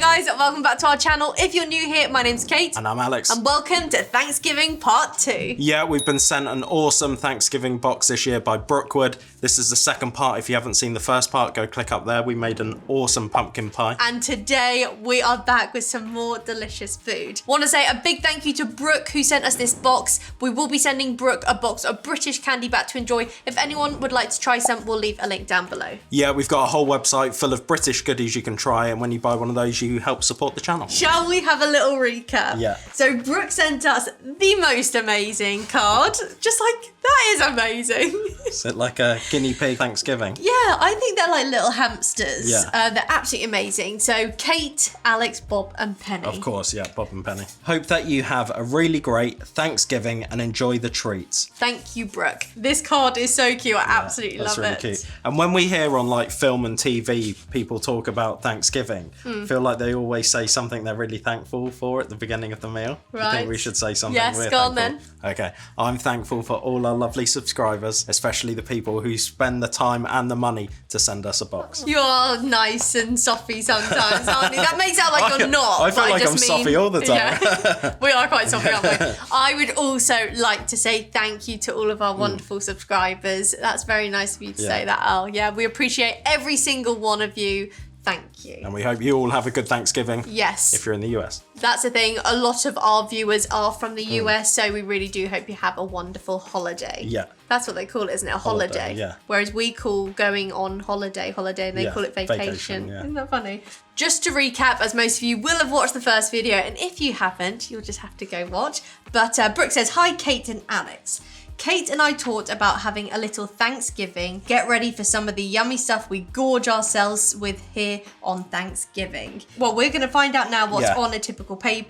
guys, welcome back to our channel. If you're new here, my name's Kate. And I'm Alex. And welcome to Thanksgiving Part 2. Yeah, we've been sent an awesome Thanksgiving box this year by Brookwood. This is the second part. If you haven't seen the first part, go click up there. We made an awesome pumpkin pie. And today we are back with some more delicious food. Want to say a big thank you to Brooke who sent us this box. We will be sending Brooke a box of British candy back to enjoy. If anyone would like to try some, we'll leave a link down below. Yeah, we've got a whole website full of British goodies you can try, and when you buy one of those, you help support the channel. Shall we have a little recap? Yeah. So Brooke sent us the most amazing card. Just like, that is amazing. Is it like a guinea pig Thanksgiving? Yeah, I think they're like little hamsters. Yeah. They're absolutely amazing. So Kate, Alex, Bob and Penny. Of course, yeah, Bob and Penny. Hope that you have a really great Thanksgiving and enjoy the treats. Thank you, Brooke. This card is so cute. I absolutely love really it. Cute. And when we hear on like film and TV people talk about Thanksgiving, I feel like they always say something they're really thankful for at the beginning of the meal. Right. Do you think we should say something Yes, we're go on thankful? Okay. I'm thankful for all our lovely subscribers, especially the people who spend the time and the money to send us a box. You are nice and soppy sometimes, aren't you? That makes it sound like you're not. I feel but like I'm soppy all the time. Yeah, we are quite soppy, aren't we? I would also like to say thank you to all of our wonderful subscribers. That's very nice of you to say that, Al. Yeah, we appreciate every single one of you. Thank you. And we hope you all have a good Thanksgiving. Yes. If you're in the US. That's the thing. A lot of our viewers are from the US, so we really do hope you have a wonderful holiday. Yeah. That's what they call it, isn't it? A holiday. Yeah. Whereas we call going on holiday, and they call it vacation. Yeah. Isn't that funny? Just to recap, as most of you will have watched the first video, and if you haven't, you'll just have to go watch. But Brooke says, hi, Kate and Alex. Kate and I talked about having a little Thanksgiving. Get ready for some of the yummy stuff we gorge ourselves with here on Thanksgiving. Well, we're going to find out now what's on a typical plate,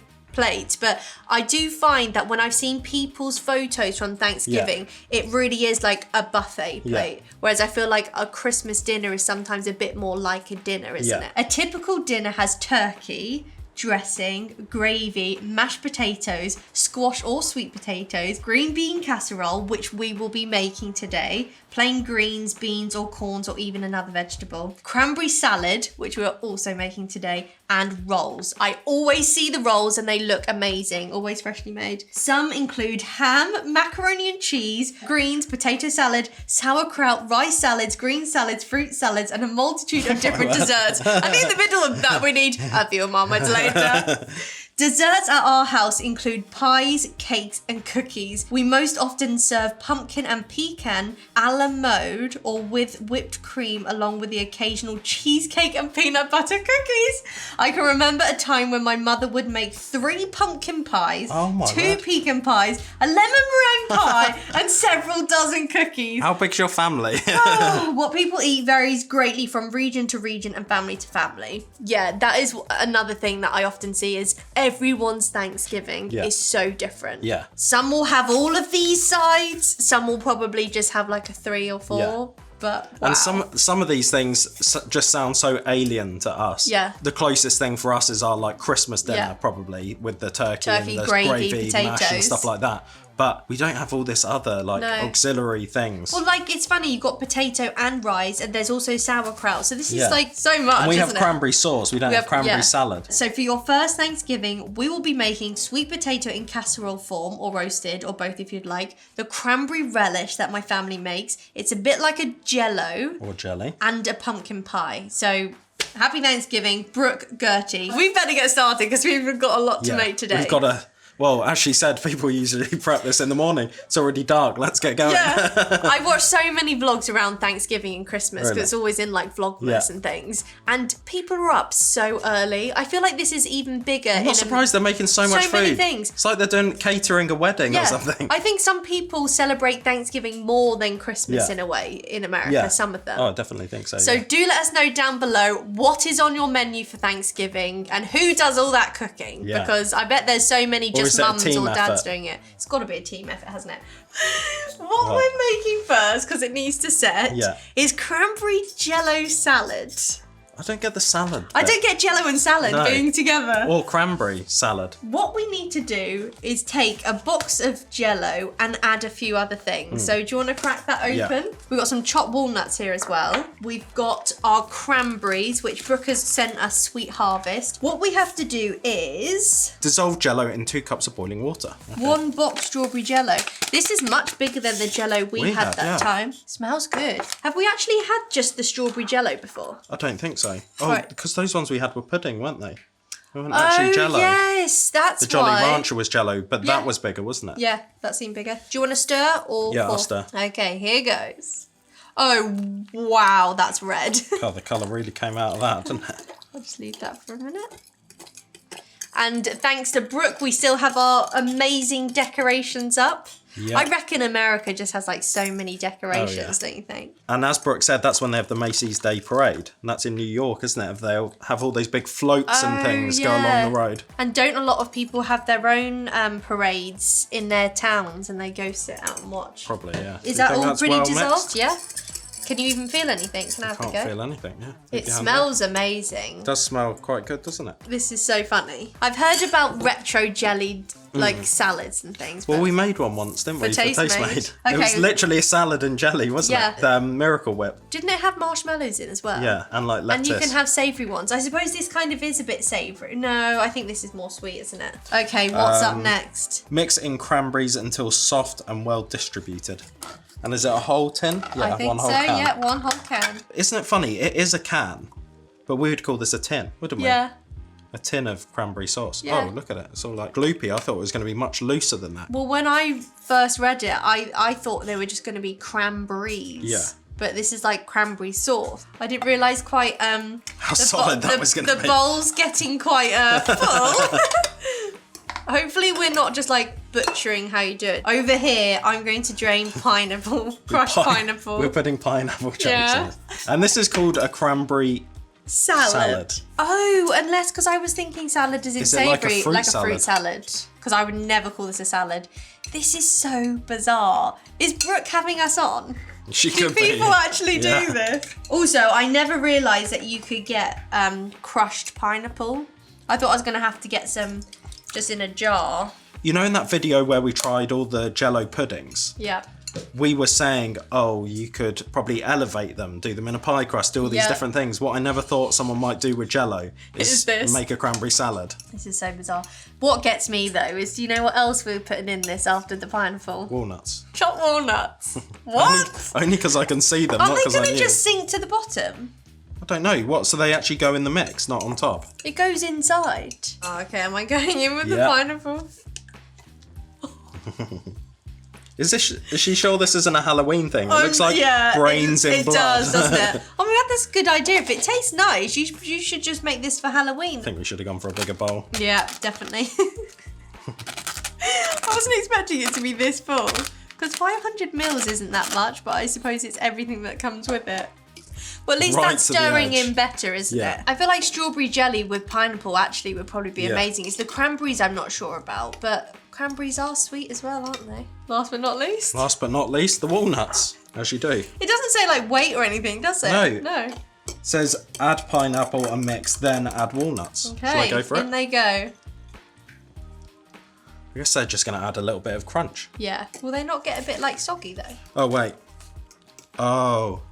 but I do find that when I've seen people's photos from Thanksgiving, it really is like a buffet plate. Whereas I feel like a Christmas dinner is sometimes a bit more like a dinner, isn't it? A typical dinner has turkey, dressing, gravy, mashed potatoes, squash or sweet potatoes, green bean casserole, which we will be making today, plain greens, beans or corns or even another vegetable, cranberry salad, which we're also making today, and rolls. I always see the rolls and they look amazing, always freshly made. Some include ham, macaroni and cheese, greens, potato salad, sauerkraut, rice salads, green salads, fruit salads, and a multitude of different desserts. And in the middle of that, we need a few marmite later. Desserts at our house include pies, cakes, and cookies. We most often serve pumpkin and pecan a la mode or with whipped cream along with the occasional cheesecake and peanut butter cookies. I can remember a time when my mother would make 3 pumpkin pies, 2 pecan pies, a lemon meringue pie, and several dozen cookies. How big's your family? What people eat varies greatly from region to region and family to family. Yeah, that is another thing that I often see is everyone's Thanksgiving is so different. Yeah. Some will have all of these sides. Some will probably just have like a 3 or 4. Yeah. But wow. And some of these things just sound so alien to us. Yeah. The closest thing for us is our like Christmas dinner probably with the turkey and the gravy, mash and potatoes. stuff like that. But we don't have all this other like auxiliary things. Well, like it's funny, you've got potato and rice, and there's also sauerkraut. So this is like so much. And we have isn't cranberry sauce. We don't have cranberry salad. So for your first Thanksgiving, we will be making sweet potato in casserole form or roasted, or both if you'd like. The cranberry relish that my family makes. It's a bit like a Jell-O. Or jelly. And a pumpkin pie. So happy Thanksgiving, Brooke, Gertie. We better get started because we've got a lot to make today. We've got a... Well, as she said, people usually prep this in the morning. It's already dark. Let's get going. Yeah. I watch so many vlogs around Thanksgiving and Christmas because it's always in like Vlogmas and things. And people are up so early. I feel like this is even bigger. I'm not surprised they're making so much food. So many things. It's like they're doing catering a wedding or something. I think some people celebrate Thanksgiving more than Christmas in a way in America. Yeah. Some of them. Oh, I definitely think so. So do let us know down below what is on your menu for Thanksgiving and who does all that cooking. Yeah. Because I bet there's so many just mums or dads effort? doing it. It's got to be a team effort, hasn't it? What we're making first, because it needs to set, is cranberry Jell-O salad. I don't get the salad. I don't get Jell-O and salad being together. Or cranberry salad. What we need to do is take a box of Jell-O and add a few other things. So do you want to crack that open? Yeah. We've got some chopped walnuts here as well. We've got our cranberries, which Brooke has sent us Sweet Harvest. What we have to do is... dissolve Jell-O in 2 cups of boiling water. Okay. 1 box strawberry Jell-O. This is much bigger than the Jell-O we had that time. Smells good. Have we actually had just the strawberry Jell-O before? I don't think so. Oh, Right. because those ones we had were pudding, weren't they? They weren't actually Jell-O. Yes, that's The Jolly why. Rancher was Jell-O, but Yeah. that was bigger, wasn't it? Yeah, that seemed bigger. Do you want to stir or? Yeah, I'll pour? stir. Okay, here goes. Oh, wow, that's red. God, the colour really came out of that, didn't it? I'll just leave that for a minute. And thanks to Brooke, we still have our amazing decorations up. Yeah. I reckon America just has like so many decorations, don't you think? And as Brooke said, that's when they have the Macy's Day Parade. And that's in New York, isn't it? They'll have all those big floats and things go along the road. And don't a lot of people have their own parades in their towns and they go sit out and watch? Probably, yeah. Is Do you that think all that's pretty well dissolved? mixed? Yeah. Can you even feel anything? Can I have a Can't go? feel anything, yeah. It If you hand smells amazing. It does smell quite good, doesn't it? This is so funny. I've heard about retro jellied like salads and things. Well, but we made one once, didn't we? For Taste Made. It Okay. was literally a salad and jelly, wasn't it? Yeah. Miracle Whip. didn't it have marshmallows in as well? Yeah, and like lettuce. And you can have savoury ones. I suppose this kind of is a bit savoury. No, I think this is more sweet, isn't it? Okay, what's up next? Mix in cranberries until soft and well distributed. And is it a whole tin? Yeah, I think one whole so, can. yeah, 1 whole can. Isn't it funny? It is a can, but we would call this a tin, wouldn't we? Yeah. A tin of cranberry sauce. Yeah. Oh, look at it. It's all like gloopy. I thought it was going to be much looser than that. Well, when I first read it, I thought they were just going to be cranberries. Yeah. But this is like cranberry sauce. I didn't realise quite How solid that was going to The be. bowl's getting quite full. Hopefully we're not just like butchering how you do it. Over here, I'm going to drain pineapple, crushed pineapple. We're putting pineapple chunks Yeah. in it. And this is called a cranberry salad. Oh, unless, because I was thinking salad is in Is it like a savoury, fruit like a fruit salad. Because I would never call this a salad. This is so bizarre. Is Brooke having us on? She Do could be. people actually Yeah. do this? Also, I never realised that you could get crushed pineapple. I thought I was going to have to get some just in a jar. You know, in that video where we tried all the Jell-O puddings, Yeah. we were saying, oh, you could probably elevate them, do them in a pie crust, do all these Yeah. different things. What I never thought someone might do with Jell-O Is this. make a cranberry salad. This is so bizarre. What gets me though is, do you know what else we're putting in this after the pineapple? Walnuts. Chopped walnuts. What? Only because I can see them, Are not they because I going knew. to just sink to the bottom? I don't know. What? So they actually go in the mix, not on top? It goes inside. Oh, okay, am I going in with the Yeah. pineapple? Is she sure this isn't a Halloween thing? It looks like brains in blood. It does, doesn't it? Oh my god, that's a good idea. If it tastes nice, you should just make this for Halloween. I think we should have gone for a bigger bowl. Yeah, definitely. I wasn't expecting it to be this full. Because 500 mils isn't that much, but I suppose it's everything that comes with it. Well, at least Right that's to the stirring edge. in better, isn't Yeah. it? I feel like strawberry jelly with pineapple actually would probably be Yeah. amazing. It's the cranberries I'm not sure about, but cranberries are sweet as well, aren't they? Last but not least. Last but not least, the walnuts. As you do. It doesn't say like weight or anything, does it? No. No. It says add pineapple and mix, then add walnuts. Okay. Shall I go for in it? they go. I guess they're just going to add a little bit of crunch. Yeah. Will they not get a bit like soggy though? Oh, wait. Oh,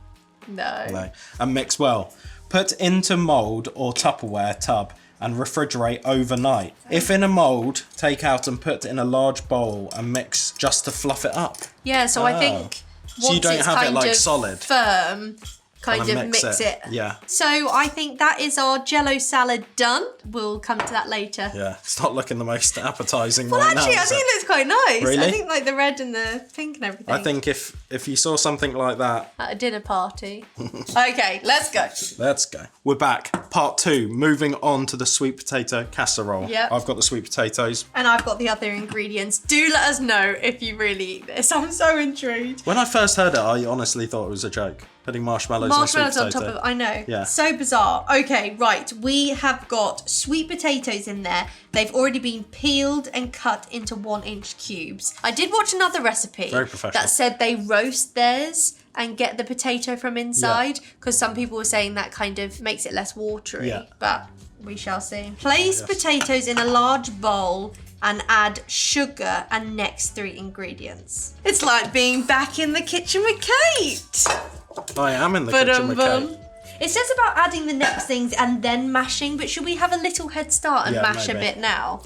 No. no. And mix well. Put into mould or Tupperware tub and refrigerate overnight. If in a mould, take out and put in a large bowl and mix just to fluff it up. Yeah, so I think Oh. So you once don't it's have it, kind like, of solid? firm, kind Kinda of mix it. Yeah. So I think that is our Jell-O salad done. We'll come to that later. Yeah. It's not looking the most appetizing Well, right actually, now. I is think it? it looks quite nice. Really? I think like the red and the pink and everything. I think if you saw something like that, At a dinner party. Okay, let's go. let's go. We're back. Part 2. Moving on to the sweet potato casserole. Yep. I've got the sweet potatoes. And I've got the other ingredients. Do let us know if you really eat this. I'm so intrigued. When I first heard it, I honestly thought it was a joke. Putting marshmallows Marshmallows on on sweet top potato. of, I know. Yeah. So bizarre. Okay, right. We have got sweet potatoes in there. They've already been peeled and cut into 1-inch cubes. I did watch another recipe Very professional. that said they roast theirs and get the potato from inside, because some people were saying that kind of makes it less watery. Yeah. But we shall see. Place potatoes in a large bowl and add sugar and next 3 ingredients. It's like being back in the kitchen with Kate. I am in the kitchen with Kate. It says about adding the next things and then mashing, but should we have a little head start and mash a bit now?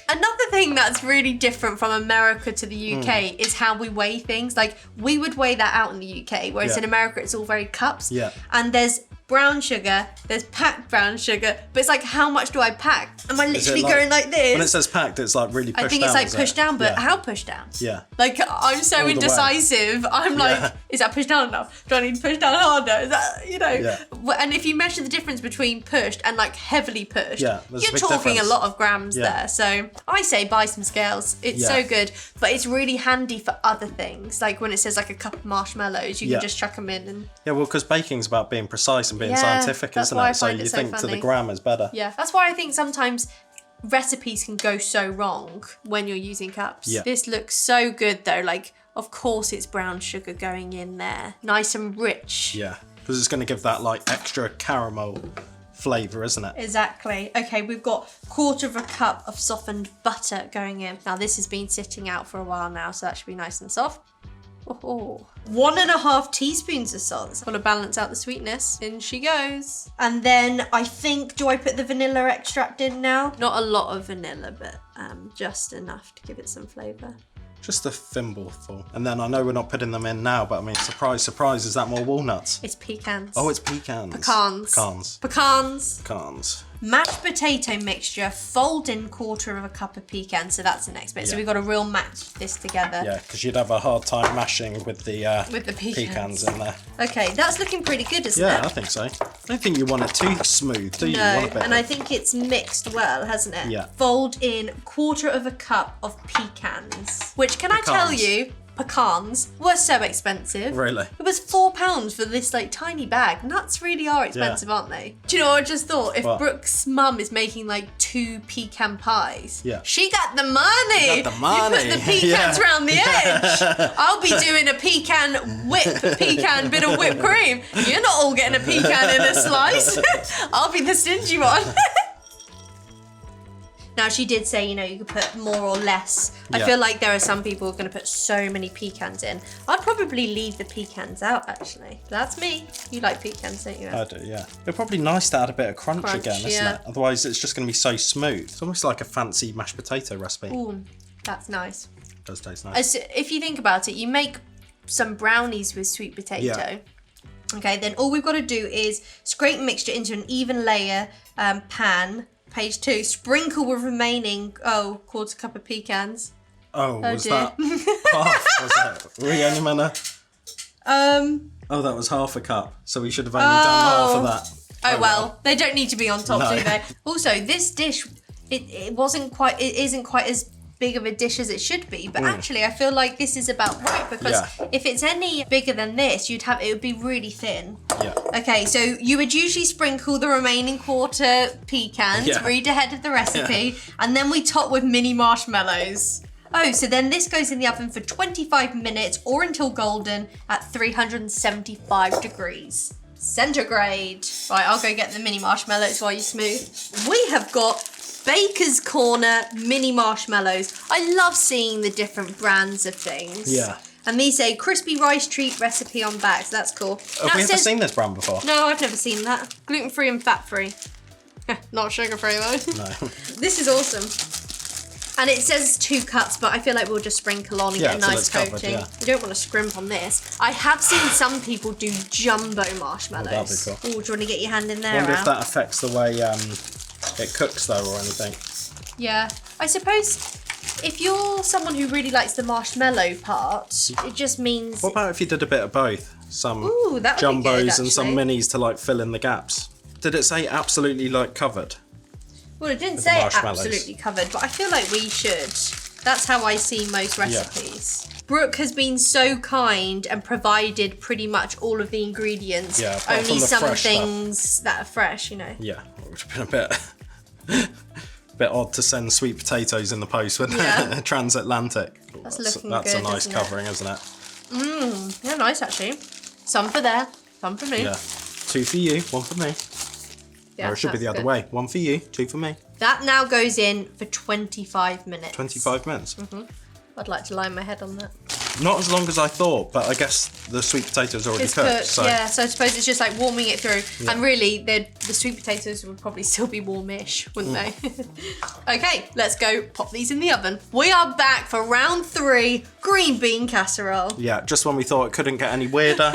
Another thing that's really different from America to the UK is how we weigh things. Like, we would weigh that out in the UK, whereas in America it's all very cups. Yeah. And there's brown sugar, there's packed brown sugar, but it's like, how much do I pack? Am I literally going like this? When it says packed, it's like really pushed down. I think it's like pushed down, but how pushed down? Yeah. Like, I'm so indecisive. I'm like, is that pushed down enough? Do I need to push down harder? Is that, you know? Yeah. And if you measure the difference between pushed and like heavily pushed, you're talking a lot of grams there. So I say buy some scales. It's so good, but it's really handy for other things. Like when it says like a cup of marshmallows, you can just chuck them in. And yeah, well, because baking's about being precise and being scientific, isn't it? So you think to the gram is better. Yeah, that's why I think sometimes recipes can go so wrong when you're using cups. Yeah. This looks so good though. Like, of course it's brown sugar going in there. Nice and rich. Yeah, because it's going to give that like extra caramel flavour, isn't it? Exactly. Okay, we've got 1/4 cup of softened butter going in. Now this has been sitting out for a while now, so that should be nice and soft. Oh. 1.5 teaspoons of salt. It's got to balance out the sweetness. In she goes. And then I think, do I put the vanilla extract in now? Not a lot of vanilla, but just enough to give it some flavour. Just a thimbleful. And then I know we're not putting them in now, but I mean, surprise, surprise, is that more walnuts? It's pecans. Oh, it's pecans. Pecans. Pecans. Mashed potato mixture, fold in 1/4 cup of pecans, so that's the next bit. So we've got to real match this together. Yeah, because you'd have a hard time mashing with the pecans in there. Okay, that's looking pretty good, isn't it? Yeah, I think so. I don't think you want it too smooth, do you? No, You want a bit and I think it's mixed well, hasn't it? Yeah. Fold in 1/4 cup of pecans, which, can I tell you, pecans were so expensive. Really? It was £4 for this like tiny bag. Nuts really are expensive, aren't they? Do you know what I just thought? If Brooke's mum is making like 2 pecan pies, she got the money. You got the money. You put the pecans around the edge. I'll be doing a pecan bit of whipped cream. You're not all getting a pecan in a slice. I'll be the stingy one. Now, she did say, you know, you could put more or less. I feel like there are some people who are going to put so many pecans in. I'd probably leave the pecans out, actually. That's me. You like pecans, don't you? I do, yeah. It's probably nice to add a bit of crunch again, isn't it? Otherwise, it's just going to be so smooth. It's almost like a fancy mashed potato recipe. Ooh, that's nice. It does taste nice. If you think about it, you make some brownies with sweet potato. Yeah. Okay, then all we've got to do is scrape mixture into an even layer pan. Page 2, sprinkle with remaining 1/4 cup of pecans. Oh, was that half? Was that? Were you only meant Oh, that was half a cup. So we should have only done half of that. Oh well, they don't need to be on top, do they? Also, this dish, it isn't quite as big of a dish as it should be, but actually I feel like this is about right, because if it's any bigger than this, it would be really thin. Yeah. Okay, so you would usually sprinkle the remaining 1/4 pecans, read ahead of the recipe, and then we top with mini marshmallows. Oh, so then this goes in the oven for 25 minutes or until golden at 375 degrees centigrade. Right, I'll go get the mini marshmallows while you smooth. We have got Baker's Corner mini marshmallows. I love seeing the different brands of things. Yeah. And these say crispy rice treat recipe on back, so that's cool. Have we ever seen this brand before? No, I've never seen that. Gluten-free and fat-free. Not sugar-free though. No. This is awesome. And it says 2 cups, but I feel like we'll just sprinkle on and get a nice coating. You don't want to scrimp on this. I have seen some people do jumbo marshmallows. Oh, that'd be cool. Oh, do you want to get your hand in there? I wonder if that affects the way it cooks though, or anything. Yeah, I suppose if you're someone who really likes the marshmallow part, it just means... What about if you did a bit of both? Some that would be jumbos good, and some minis to like fill in the gaps. Did it say absolutely like covered? Well, it didn't say absolutely covered, but I feel like we should. That's how I see most recipes. Yeah. Brooke has been so kind and provided pretty much all of the ingredients. Yeah, only some things that are fresh, you know. Yeah, it would have been a bit odd to send sweet potatoes in the post with transatlantic. That's looking that's good, a nice isn't covering, isn't it? They're nice actually. Some for there, some for me. Yeah. 2 for you, 1 for me. Yeah, Or it should be the other good. way. 1 for you, 2 for me. That now goes in for 25 minutes. 25 minutes. I'd like to lie my head on that. Not as long as I thought, but I guess the sweet potatoes already It's cooked. cooked, So yeah. So I suppose it's just like warming it through. Yeah. And really, the sweet potatoes would probably still be warmish, wouldn't they? Okay, let's go pop these in the oven. We are back for round 3, green bean casserole. yeah, just when we thought it couldn't get any weirder,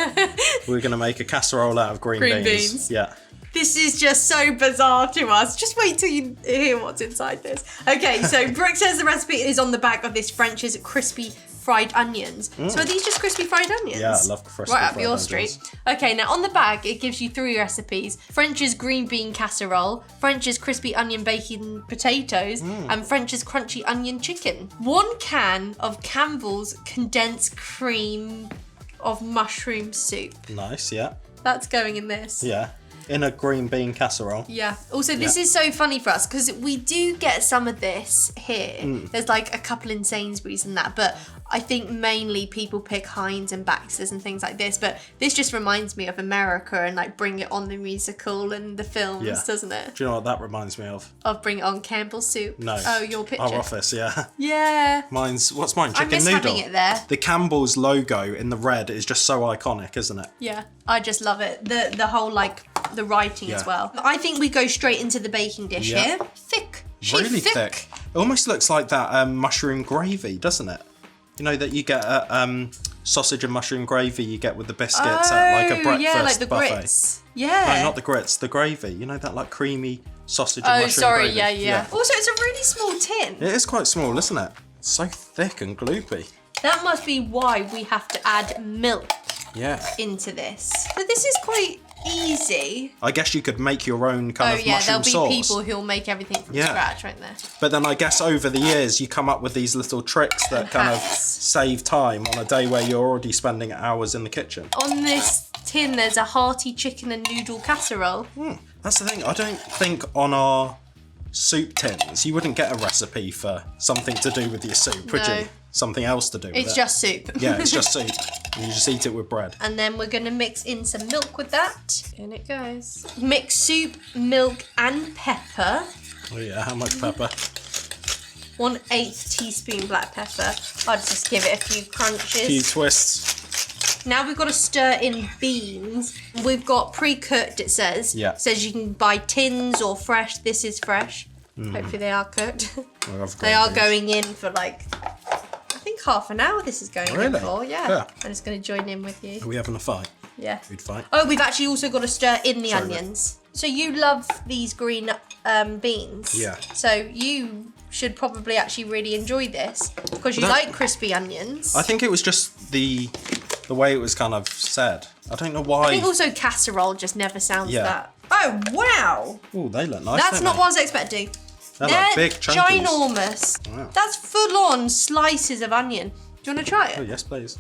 we were going to make a casserole out of green beans. Yeah. This is just so bizarre to us. Just wait till you hear what's inside this. Okay, so Brooke says the recipe is on the back of this French's crispy fried onions. So are these just crispy fried onions? Yeah, I love crispy right up fried your onions. street. Okay, now on the back it gives you 3 recipes: French's green bean casserole, French's crispy onion bacon potatoes, and French's crunchy onion chicken. 1 can of Campbell's condensed cream of mushroom soup. Nice, yeah. That's going in this. Yeah. In a green bean casserole. Yeah. Also, this Yeah. is so funny for us because we do get some of this here. There's like a couple in Sainsbury's and that, but I think mainly people pick Heinz and Baxter's and things like this. But this just reminds me of America and like Bring It On the musical and the films, Yeah. doesn't it? Do you know what that reminds me of? Of Bring It On Campbell's soup. No. Oh, your picture. Our office, yeah. Yeah. What's mine? I Chicken miss noodle. having it there. The Campbell's logo in the red is just so iconic, isn't it? Yeah, I just love it. The whole like the writing as Yeah. well. I think we go straight into the baking dish Yeah. here. Thick. She's Really thick. It almost looks like that mushroom gravy, doesn't it? You know that you get sausage and mushroom gravy you get with the biscuits at like a breakfast yeah, like the buffet. grits. Yeah. No, not the grits, the gravy. You know that like creamy sausage and Oh, mushroom sorry. gravy? Yeah. Also, it's a really small tin. It is quite small, isn't it? It's so thick and gloopy. That must be why we have to add milk Yeah. into this. So this is quite easy. I guess you could make your own kind of yeah, mushroom there'll be sauce. people who'll make everything from Yeah. scratch, won't there? But then I guess over the years you come up with these little tricks that kind of hacks. save time on a day where you're already spending hours in the kitchen. On this tin, there's a hearty chicken and noodle casserole. That's the thing. I don't think on our soup tins you wouldn't get a recipe for something to do with your soup, would No. you? Something else to do with it. It's just soup. Yeah, it's just soup. And you just eat it with bread. And then we're going to mix in some milk with that. In it goes. Mix soup, milk and pepper. Oh yeah, how much pepper? 1/8 teaspoon black pepper. I'll just give it a few crunches. Few twists. Now we've got to stir in beans. We've got pre-cooked, it says. Yeah. It says you can buy tins or fresh. This is fresh. Hopefully they are cooked. I love They green are beans. going in for like, I think half an hour this is going in Really? for. Yeah. Yeah. I'm just going to join in with you. Are we having a fight? Yeah. We'd fight. Oh, we've actually also got to stir in the Sorry, onions. So you love these green beans. Yeah. So you should probably actually really enjoy this because you But that- like crispy onions. I think it was just the way it was kind of said. I don't know why. I think also casserole just never sounds Yeah. that. Oh, wow. Oh, they look nice. That's don't not they? what I was expecting. They're like big chunkies. ginormous. Wow. That's full on slices of onion. Do you want to try Oh it? yes, please.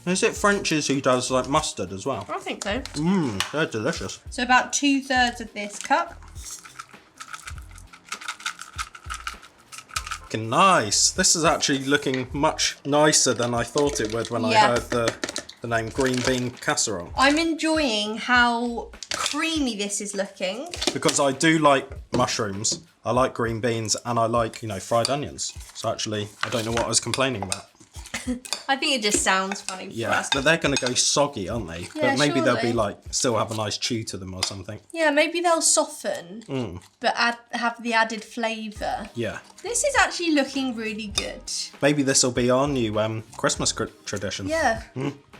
Is it French's who does like mustard as well? I think so. They're delicious. So about 2/3 of this cup. Looking nice. This is actually looking much nicer than I thought it would when I Yeah. heard the name green bean casserole. I'm enjoying how creamy this is looking. Because I do like mushrooms, I like green beans, and I like, fried onions. So actually, I don't know what I was complaining about. I think it just sounds funny for Yeah, us. but they're going to go soggy, aren't they? Yeah, But maybe they'll be surely. still have a nice chew to them or something. Yeah, maybe they'll soften, but have the added flavour. Yeah. This is actually looking really good. Maybe this will be our new Christmas tradition. Yeah.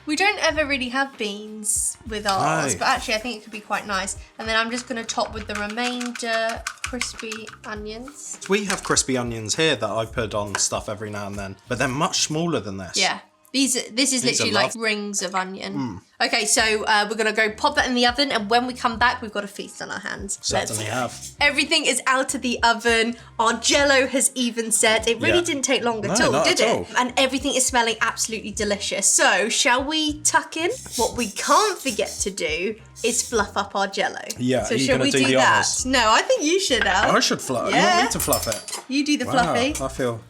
We don't ever really have beans with ours, No. but actually I think it could be quite nice. And then I'm just going to top with the remainder crispy onions. We have crispy onions here that I put on stuff every now and then, but they're much smaller than this. Yeah. This is These literally are like lovely. rings of onion. Okay, so we're going to go pop that in the oven, and when we come back, we've got a feast on our hands. Certainly have. Everything is out of the oven. Our Jell-O has even set. It really Yeah. didn't take long at No, all, not did at it? all. And everything is smelling absolutely delicious. So, shall we tuck in? What we can't forget to do is fluff up our Jell-O. Yeah, So are you shall gonna we do the that? honours? No, I think you should, Al. I should fluff. You Yeah. want me to fluff it? You do the Wow, fluffy. I feel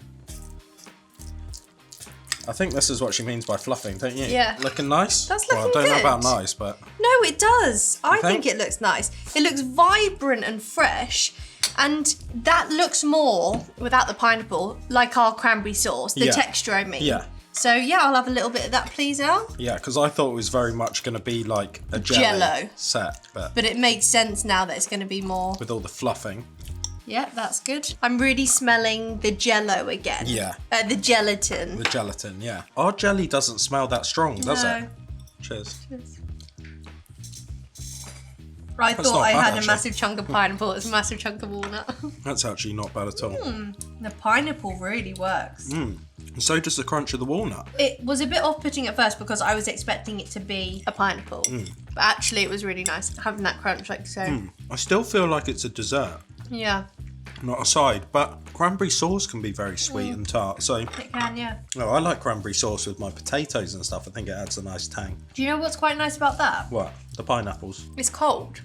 I think this is what she means by fluffing, don't you? Yeah. Looking nice? That's Well, I looking don't know good. about nice, but... No, it does. I think think? it looks nice. It looks vibrant and fresh. And that looks more, without the pineapple, like our cranberry sauce. The Yeah. texture, I mean. Yeah. So, yeah, I'll have a little bit of that, please, Elle. Yeah, because I thought it was very much going to be like a jelly Jell-O. set, but But it makes sense now that it's going to be more... with all the fluffing. Yeah, that's good. I'm really smelling the Jell-O again. Yeah. The gelatin. The gelatin, yeah. Our jelly doesn't smell that strong, does No. it? Cheers. I That's thought not I bad, had a actually. massive chunk of pineapple. It's a massive chunk of walnut. That's actually not bad at all. The pineapple really works. And so does the crunch of the walnut. It was a bit off-putting at first because I was expecting it to be a pineapple. But actually it was really nice having that crunch like so. I still feel like it's a dessert, Yeah, not a side, but cranberry sauce can be very sweet and tart. So, it can, yeah. no, I like cranberry sauce with my potatoes and stuff. I think it adds a nice tang. Do you know what's quite nice about that? What? The pineapples? It's cold.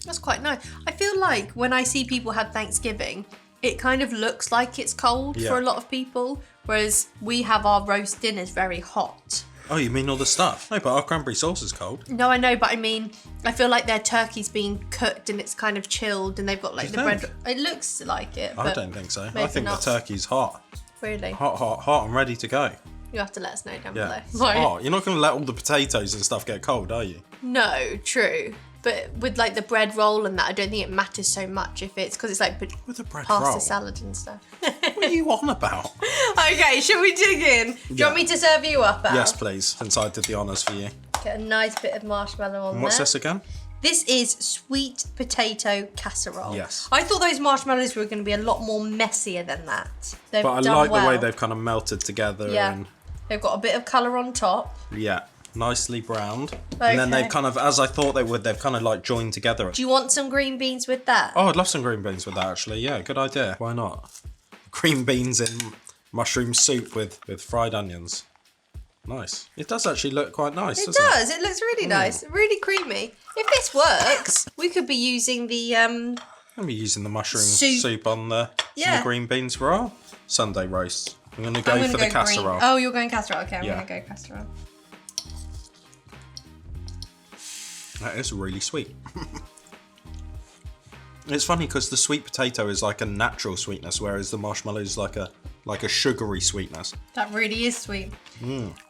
That's quite nice. I feel like when I see people have Thanksgiving, it kind of looks like it's cold Yeah. for a lot of people, whereas we have our roast dinners very hot. Oh, you mean all the stuff? No, but our cranberry sauce is cold. No, I know, but I mean, I feel like their turkey's being cooked and it's kind of chilled and they've got like Do the you bread. think? It looks like it, I but don't think so. I maybe think not. the turkey's hot. Really. Hot and ready to go. You have to let us know down Yeah. below. It's Right. hot. You're not going to let all the potatoes and stuff get cold, are you? No, true. But with like the bread roll and that, I don't think it matters so much if it's because it's like With a bread pasta roll? salad and stuff. What are you on about? Okay, shall we dig in? Do you Yeah. want me to serve you up, Al? Yes, please, since I did the honours for you. Get a nice bit of marshmallow on And what's there. this again? This is sweet potato casserole. Yes. I thought those marshmallows were going to be a lot more messier than that. They've But I done like well. the way they've kind of melted together Yeah. and They've got a bit of colour on top. yeah, nicely browned. And then Okay. they've kind of, as I thought they would, they've kind of like joined together. Do you want some green beans with that? Oh, I'd love some green beans with that actually. Yeah, good idea. Why not? Green beans in mushroom soup with fried onions. Nice. It does actually look quite nice, It doesn't does. It looks really nice. Really creamy. If this works, we could be using the I'll be using the mushroom Soup. soup on the Yeah. green beans for our Sunday roast. I'm going to go I'm gonna for the go green. casserole. Oh, you're going casserole. Okay, I'm Yeah. gonna go casserole. That is really sweet. It's funny because the sweet potato is like a natural sweetness, whereas the marshmallow is like a sugary sweetness. That really is sweet.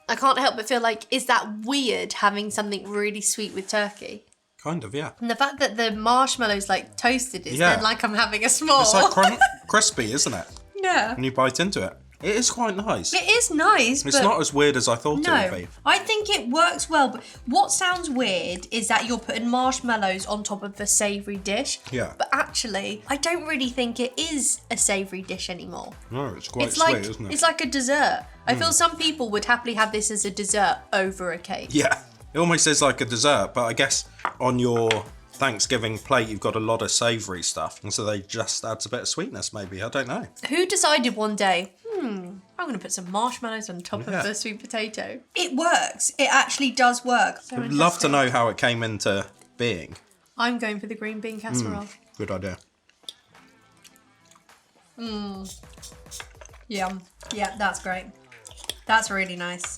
I can't help but feel like, is that weird having something really sweet with turkey? Kind of, yeah. And the fact that the marshmallow's like toasted is Yeah. then like I'm having a s'more. It's like crispy, isn't it? yeah. When you bite into it. It is quite nice. It is nice, It's but not as weird as I thought it no, would be. I think it works well. But what sounds weird is that you're putting marshmallows on top of a savoury dish. Yeah. But actually, I don't really think it is a savoury dish anymore. No, it's quite It's sweet, like isn't it? it's like a dessert. I feel some people would happily have this as a dessert over a cake. Yeah. It almost is like a dessert, but I guess on your Thanksgiving plate you've got a lot of savoury stuff, and so they just adds a bit of sweetness maybe. I don't know. Who decided one day, I'm going to put some marshmallows on top Yeah. of the sweet potato? It works. It actually does work. So I'd love to interesting. know how it came into being. I'm going for the green bean casserole. Good idea. Yum. Yeah, that's great. That's really nice.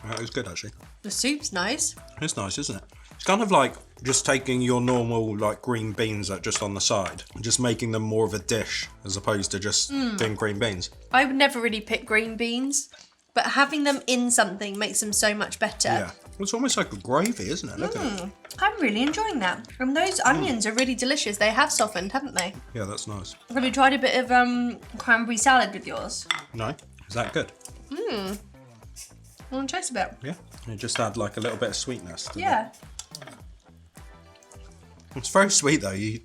That is good actually. The soup's nice. It's nice, isn't it? It's kind of like just taking your normal like green beans that are just on the side and just making them more of a dish as opposed to just doing green beans. I would never really pick green beans, but having them in something makes them so much better. Yeah. It's almost like a gravy, isn't it? Look at it. I'm really enjoying that. And those onions are really delicious. They have softened, haven't they? Yeah, that's nice. Have you tried a bit of cranberry salad with yours? No? Is that good? I want to taste a bit. Yeah. You just add like a little bit of sweetness. To Yeah. It's very sweet though. You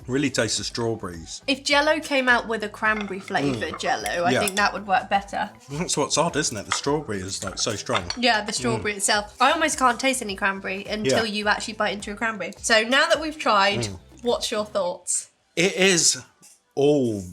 really taste the strawberries. If Jell-O came out with a cranberry flavoured Jell-O, I Yeah. think that would work better. That's what's odd, isn't it? The strawberry is like so strong. Yeah, the strawberry itself. I almost can't taste any cranberry until Yeah. you actually bite into a cranberry. So now that we've tried, what's your thoughts? It is all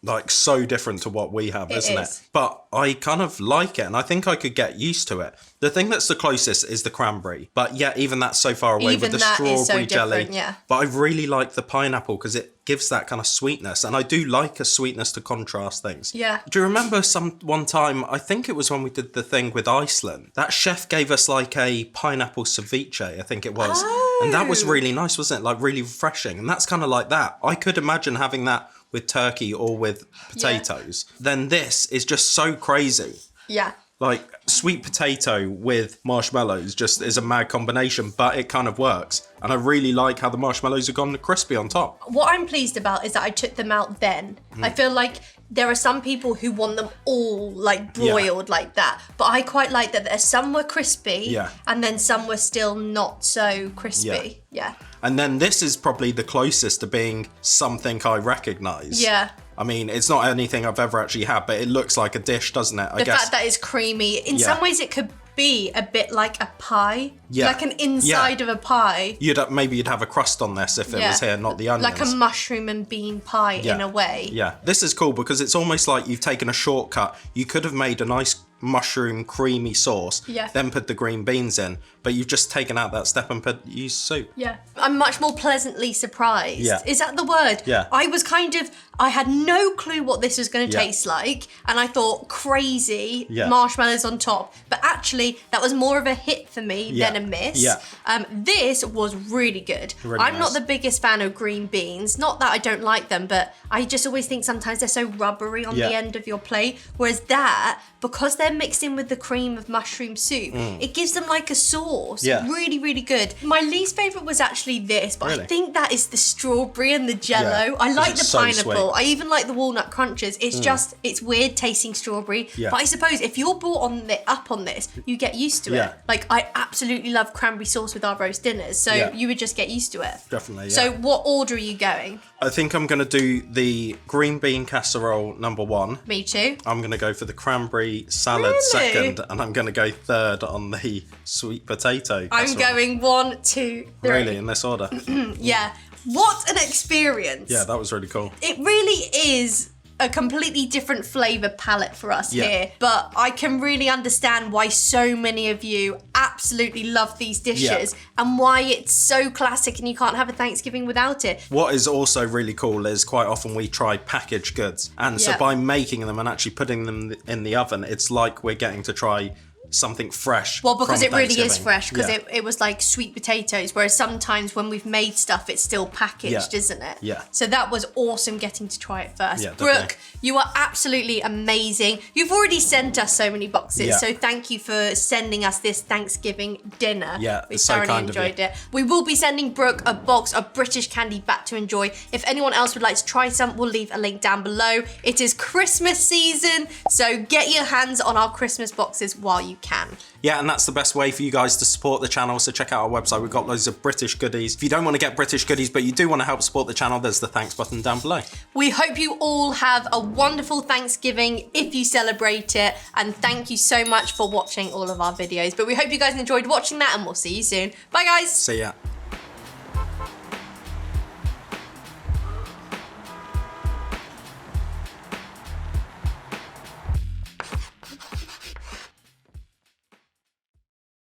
like so different to what we have, isn't it? But I kind of like it, and I think I could get used to it. The thing that's the closest is the cranberry, but yeah, even that's so far away with the strawberry jelly. Yeah. But I really like the pineapple because it gives that kind of sweetness, and I do like a sweetness to contrast things. Yeah. Do you remember one time, I think it was when we did the thing with Iceland, that chef gave us like a pineapple ceviche, I think it was. Oh. And that was really nice, wasn't it? Like really refreshing. And that's kind of like that. I could imagine having that with turkey or with potatoes. Then this is just so crazy. Yeah. Like sweet potato with marshmallows just is a mad combination, but it kind of works. And I really like how the marshmallows have gone crispy on top. What I'm pleased about is that I took them out then. I feel like there are some people who want them all like broiled like that, but I quite like that there's some were crispy and then some were still not so crispy. Yeah. And then this is probably the closest to being something I recognise. Yeah. I mean, it's not anything I've ever actually had, but it looks like a dish, doesn't it? The fact that it's creamy. In some ways, it could be a bit like a pie. Yeah. Like an inside of a pie. Maybe you'd have a crust on this if it was here, not the onions. Like a mushroom and bean pie in a way. Yeah. This is cool because it's almost like you've taken a shortcut. You could have made a nice mushroom creamy sauce, then put the green beans in, but you've just taken out that step and used soup. Yeah. I'm much more pleasantly surprised. Yeah. Is that the word? Yeah. I had no clue what this was going to taste like, and I thought crazy marshmallows on top, but actually that was more of a hit for me than a miss. Yeah. This was really good. I'm not the biggest fan of green beans, not that I don't like them, but I just always think sometimes they're so rubbery on the end of your plate, whereas that, because they're mixed in with the cream of mushroom soup, it gives them like a sauce. Yeah. Really, really good. My least favourite was actually this, but I think that is the strawberry and the Jell-O. Yeah. I like the pineapple. I even like the walnut crunches. It's just, it's weird tasting strawberry. Yeah. But I suppose if you're brought up on this, you get used to it. Like, I absolutely love cranberry sauce with our roast dinners, so you would just get used to it. Definitely, So what order are you going? I think I'm going to do the green bean casserole #1. Me too. I'm going to go for the cranberry salad second, and I'm going to go third on the sweet potato casserole. I'm going 1, 2, 3. Really, in this order? Yeah. What an experience. Yeah, that was really cool. It really is a completely different flavour palette for us here, but I can really understand why so many of you absolutely love these dishes and why it's so classic and you can't have a Thanksgiving without it. What is also really cool is quite often we try packaged goods, and so by making them and actually putting them in the oven, it's like we're getting to try something fresh. Well, because it really is fresh, because it was like sweet potatoes, whereas sometimes when we've made stuff, it's still packaged, isn't it? Yeah. So that was awesome getting to try it first. Yeah, Brooke, you are absolutely amazing. You've already sent us so many boxes, so thank you for sending us this Thanksgiving dinner. Yeah, we it's so thoroughly kind of you. enjoyed it. We will be sending Brooke a box of British candy back to enjoy. If anyone else would like to try some, we'll leave a link down below. It is Christmas season, so get your hands on our Christmas boxes while you can. Yeah, and that's the best way for you guys to support the channel, so check out our website. We've got loads of British goodies. If you don't want to get British goodies, but you do want to help support the channel, there's the thanks button down below. We hope you all have a wonderful Thanksgiving if you celebrate it, and thank you so much for watching all of our videos. But we hope you guys enjoyed watching that, and we'll see you soon. Bye, guys. See ya.